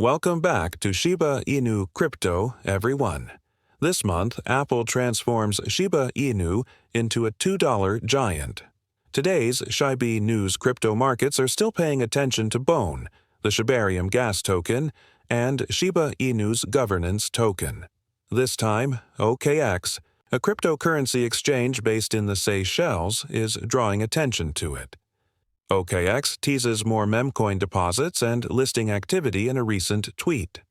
Welcome back to Shiba Inu Crypto, everyone. This month, Apple transforms Shiba Inu into a $2 giant. Today's Shiba Inu's crypto markets are still paying attention to BONE, the Shibarium gas token, and Shiba Inu's governance token. This time, OKX, a cryptocurrency exchange based in the Seychelles, is drawing attention to it. OKX teases more memcoin deposits and listing activity in a recent tweet.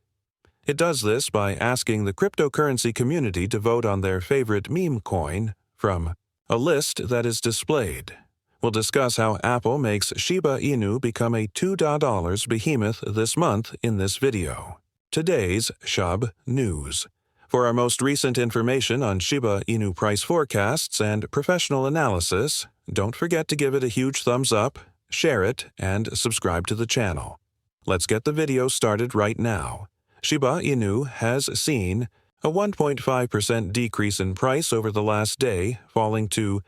It does this by asking the cryptocurrency community to vote on their favorite meme coin from a list that is displayed. We'll discuss how Apple makes Shiba Inu become a $2 behemoth this month in this video. Today's Shib News. For our most recent information on Shiba Inu price forecasts and professional analysis, don't forget to give it a huge thumbs up, share it, and subscribe to the channel. Let's get the video started right now. Shiba Inu has seen a 1.5% decrease in price over the last day, falling to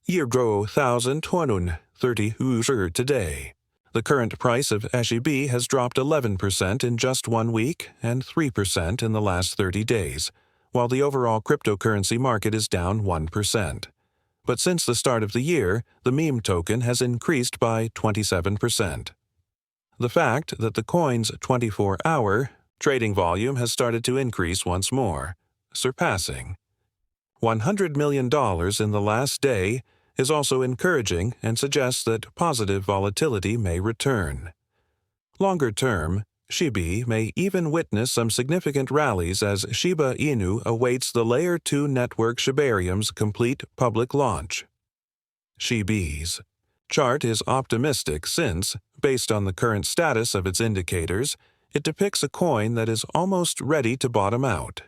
1,230 today. The current price of Shib has dropped 11% in just 1 week and 3% in the last 30 days, while the overall cryptocurrency market is down 1%. But since the start of the year, the meme token has increased by 27%. The fact that the coin's 24-hour trading volume has started to increase once more, surpassing $100 million in the last day, is also encouraging and suggests that positive volatility may return. Longer term, Shib may even witness some significant rallies as Shiba Inu awaits the Layer 2 network Shibarium's complete public launch. Shib's chart is optimistic since, based on the current status of its indicators, it depicts a coin that is almost ready to bottom out.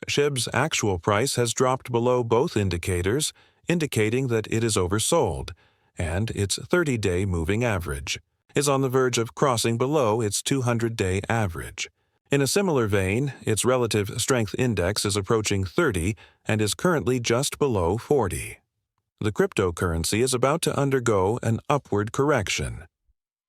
Shib's actual price has dropped below both indicators, indicating that it is oversold, and its 30-day moving average is on the verge of crossing below its 200-day average. In a similar vein, its relative strength index is approaching 30 and is currently just below 40. The cryptocurrency is about to undergo an upward correction.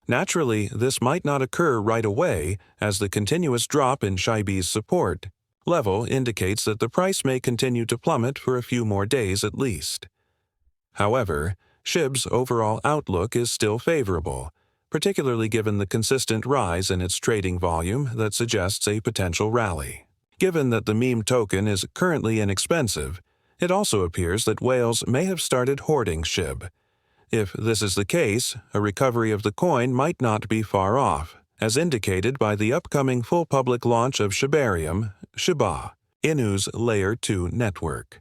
Naturally, this might not occur right away, as the continuous drop in Shib's support level indicates that the price may continue to plummet for a few more days at least. However, Shib's overall outlook is still favorable, particularly given the consistent rise in its trading volume that suggests a potential rally. Given that the meme token is currently inexpensive, it also appears that whales may have started hoarding Shib. If this is the case, a recovery of the coin might not be far off, as indicated by the upcoming full public launch of Shibarium, Shiba Inu's Layer 2 network.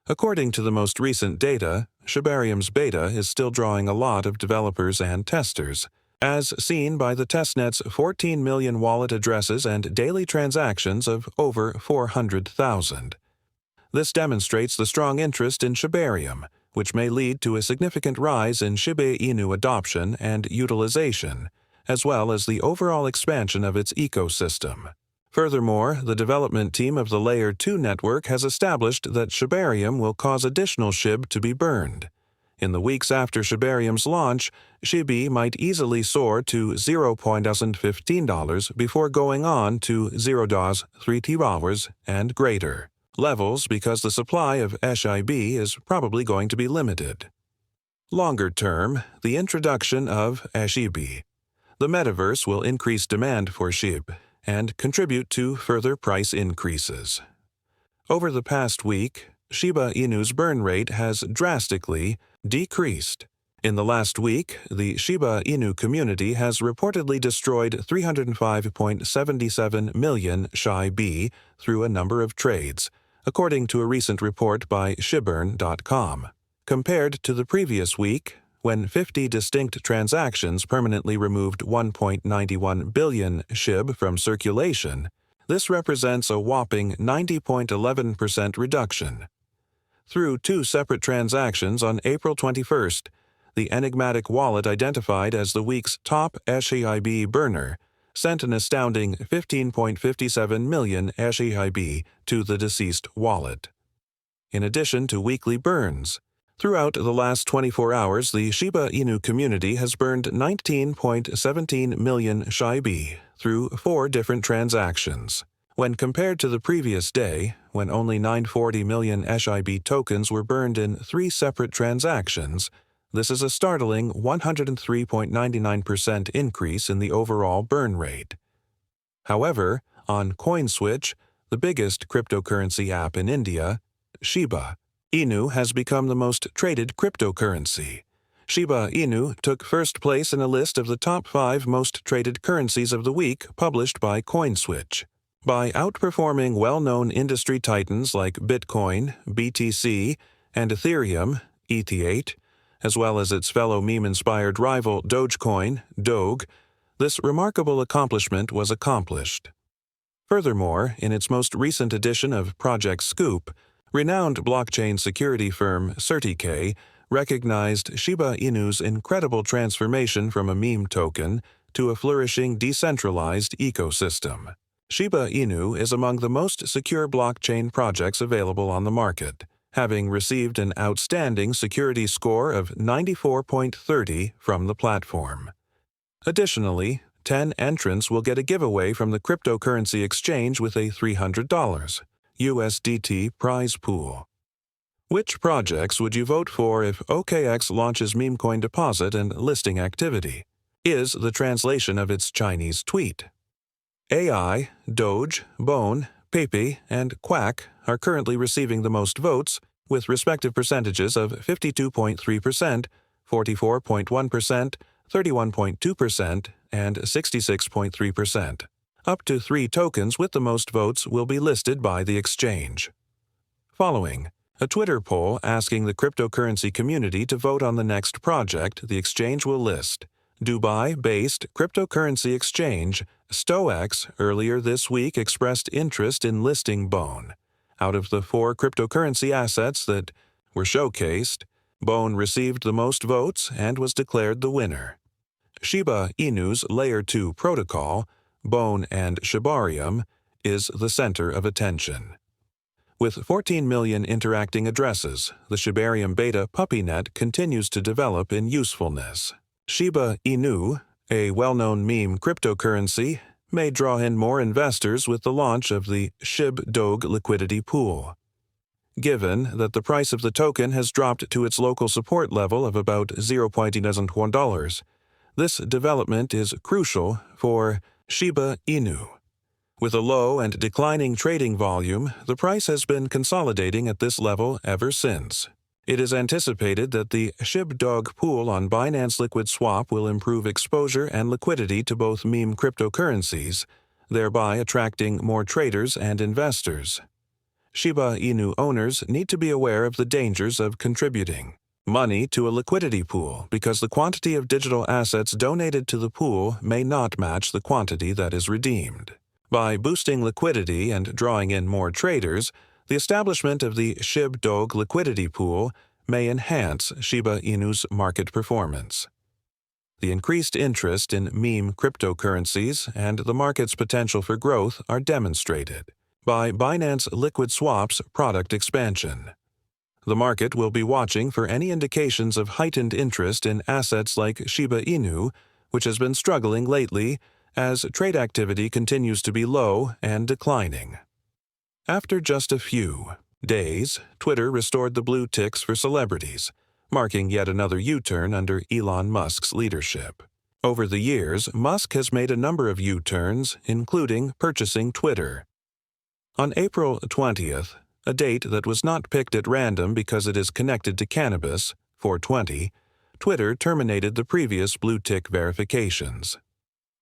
According to the most recent data, Shibarium's beta is still drawing a lot of developers and testers, as seen by the testnet's 14 million wallet addresses and daily transactions of over 400,000. This demonstrates the strong interest in Shibarium, which may lead to a significant rise in Shiba Inu adoption and utilization, as well as the overall expansion of its ecosystem. Furthermore, the development team of the Layer 2 network has established that Shibarium will cause additional Shib to be burned. In the weeks after Shibarium's launch, Shib might easily soar to $0.15 before going on to $0.3 and greater levels because the supply of Shib is probably going to be limited. Longer term, the introduction of Shib. The metaverse will increase demand for Shib and contribute to further price increases. Over the past week, Shiba Inu's burn rate has drastically decreased. In the last week, the Shiba Inu community has reportedly destroyed 305.77 million Shib through a number of trades, according to a recent report by shibainu.com. Compared to the previous week, when 50 distinct transactions permanently removed 1.91 billion Shib from circulation, this represents a whopping 90.11% reduction. Through 2 separate transactions on April 21st, the enigmatic wallet identified as the week's top Shib burner sent an astounding 15.57 million Shib to the deceased wallet. In addition to weekly burns, Throughout the last 24 hours, the Shiba Inu community has burned 19.17 million Shibi through 4 different transactions. When compared to the previous day, when only 940 million SHIB tokens were burned in 3 separate transactions, this is a startling 103.99% increase in the overall burn rate. However, on CoinSwitch, the biggest cryptocurrency app in India, Shiba Inu has become the most traded cryptocurrency. Shiba Inu took first place in a list of the top 5 most traded currencies of the week published by CoinSwitch. By outperforming well-known industry titans like Bitcoin, BTC, and Ethereum, ETH, as well as its fellow meme-inspired rival Dogecoin, Doge, this remarkable accomplishment was accomplished. Furthermore, in its most recent edition of Project Scoop, renowned blockchain security firm CertiK recognized Shiba Inu's incredible transformation from a meme token to a flourishing decentralized ecosystem. Shiba Inu is among the most secure blockchain projects available on the market, having received an outstanding security score of 94.30 from the platform. Additionally, 10 entrants will get a giveaway from the cryptocurrency exchange with a $300 USDT prize pool. Which projects would you vote for if OKX launches memecoin deposit and listing activity? Is the translation of its Chinese tweet. AI, Doge, Bone, Pepe, and Quack are currently receiving the most votes, with respective percentages of 52.3%, 44.1%, 31.2%, and 66.3%. Up to 3 tokens with the most votes will be listed by the exchange. Following, a Twitter poll asking the cryptocurrency community to vote on the next project the exchange will list. Dubai-based cryptocurrency exchange StoX earlier this week expressed interest in listing Bone. Out of the 4 cryptocurrency assets that were showcased, Bone received the most votes and was declared the winner. Shiba Inu's Layer 2 protocol, Bone and Shibarium, is the center of attention. With 14 million interacting addresses, the Shibarium beta PuppyNet continues to develop in usefulness. Shiba Inu, a well-known meme cryptocurrency, may draw in more investors with the launch of the Shib Doge liquidity pool. Given that the price of the token has dropped to its local support level of about $0.1, this development is crucial for Shiba Inu. With a low and declining trading volume, the price has been consolidating at this level ever since. It is anticipated that the Shib Doge pool on Binance Liquid Swap will improve exposure and liquidity to both meme cryptocurrencies, thereby attracting more traders and investors. Shiba Inu owners need to be aware of the dangers of contributing money to a liquidity pool because the quantity of digital assets donated to the pool may not match the quantity that is redeemed. By boosting liquidity and drawing in more traders, the establishment of the Shib Doge liquidity pool may enhance Shiba Inu's market performance. The increased interest in meme cryptocurrencies and the market's potential for growth are demonstrated by Binance Liquid Swap's product expansion. The market will be watching for any indications of heightened interest in assets like Shiba Inu, which has been struggling lately as trade activity continues to be low and declining. After just a few days, Twitter restored the blue ticks for celebrities, marking yet another U-turn under Elon Musk's leadership. Over the years, Musk has made a number of U-turns, including purchasing Twitter. On April 20th, a date that was not picked at random because it is connected to cannabis, 420, Twitter terminated the previous blue tick verifications.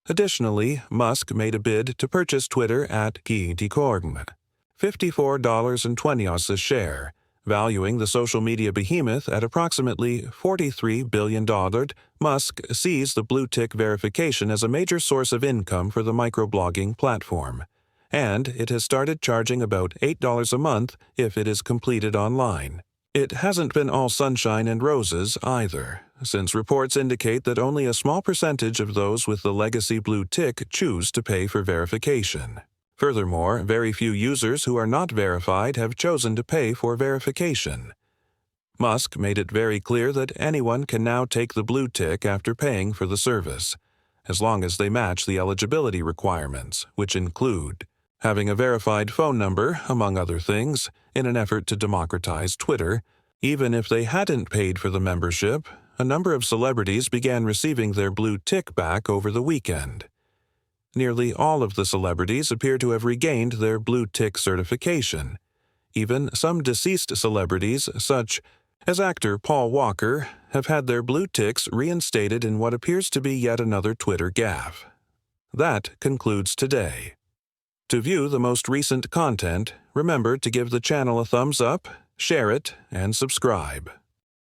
Additionally, Musk made a bid to purchase Twitter at $54.20 a share, valuing the social media behemoth at approximately $43 billion. Musk sees the blue tick verification as a major source of income for the microblogging platform, and it has started charging about $8 a month if it is completed online. It hasn't been all sunshine and roses either, since reports indicate that only a small percentage of those with the legacy blue tick choose to pay for verification. Furthermore, very few users who are not verified have chosen to pay for verification. Musk made it very clear that anyone can now take the blue tick after paying for the service, as long as they match the eligibility requirements, which include having a verified phone number, among other things, in an effort to democratize Twitter. Even if they hadn't paid for the membership, a number of celebrities began receiving their blue tick back over the weekend. Nearly all of the celebrities appear to have regained their blue tick certification. Even some deceased celebrities, such as actor Paul Walker, have had their blue ticks reinstated in what appears to be yet another Twitter gaffe. That concludes today. To view the most recent content, remember to give the channel a thumbs up, share it, and subscribe.